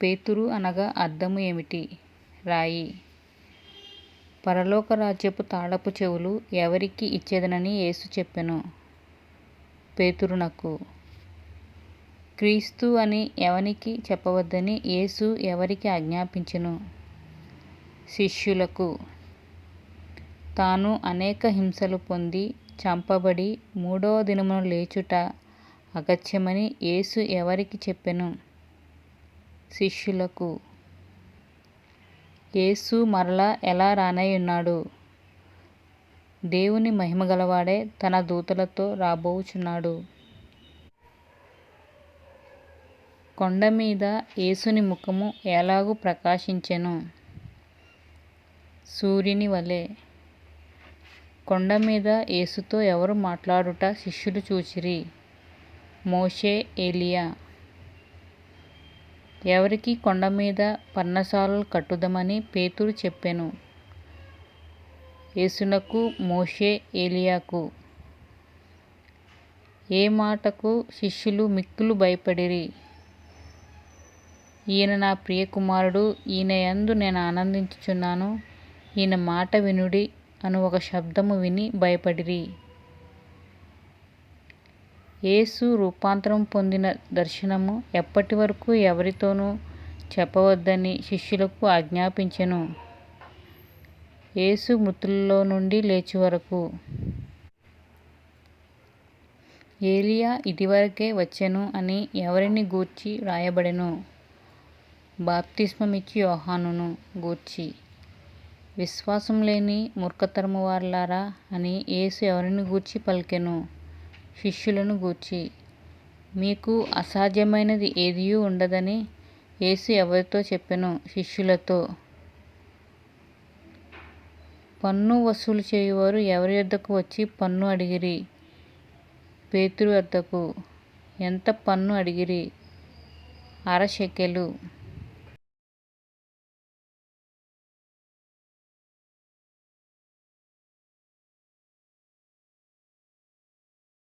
పేతురు అనగా అర్థము ఏమిటి? రాయి. పరలోక రాజ్యపు తాళపు చెవులు ఎవరికి ఇచ్చేదనని యేసు చెప్పెను పేతురునకు. క్రీస్తు అని ఎవనికి చెప్పవద్దని యేసు ఎవరికి ఆజ్ఞాపించెను? శిష్యులకు. తాను అనేక హింసలు పొంది చంపబడి 3వ దినమున లేచుట అగత్యమని యేసు ఎవరికి చెప్పెను? శిష్యులకు. యేసు మరలా ఎలా రానయ్యున్నాడు? దేవుని మహిమగలవాడే తన దూతలతో రాబోవుచున్నాడు. కొండమీద యేసుని ముఖము ఎలాగు ప్రకాశించెను? సూర్యుని వలె. కొండమీద యేసుతో ఎవరు మాట్లాడుట శిష్యులు చూచిరి? మోషే, ఏలియా. ఎవరికి కొండమీద పర్ణశాలలు కట్టుదమని పేతురు చెప్పెను? యేసునకు, మోషే, ఏలియాకు. ఏ మాటకు శిష్యులు మిక్కిలి భయపడిరి? ఈయన నా ప్రియకుమారుడు, ఈయన యందు నేను ఆనందించుచున్నాను, ఈయన మాట వినుడి అను ఒక శబ్దము విని భయపడిరి. యేసు రూపాంతరం పొందిన దర్శనము ఎప్పటి వరకు ఎవరితోనూ చెప్పవద్దని శిష్యులకు ఆజ్ఞాపించెను? యేసు మృతులలో నుండి లేచు వరకు. ఏలియా ఇదివరకే వచ్చెను అని ఎవరిని గూర్చి వ్రాయబడెను? బాప్తిస్మమిచ్చు యోహానును గూర్చి. విశ్వాసం లేని మూర్ఖతరము వారలారా అని యేసు ఎవరిని గూర్చి పలికెను? శిష్యులను గూర్చి. మీకు అసాధ్యమైనది ఏదియూ ఉండదని యేసు ఎవరితో చెప్పెను? శిష్యులతో. పన్ను వసూలు చేయువారు ఎవరి యొద్దకు వచ్చి పన్ను అడిగిరి? పేతురు యొద్దకు. ఎంత పన్ను అడిగిరి? 1/2 షెకెలు.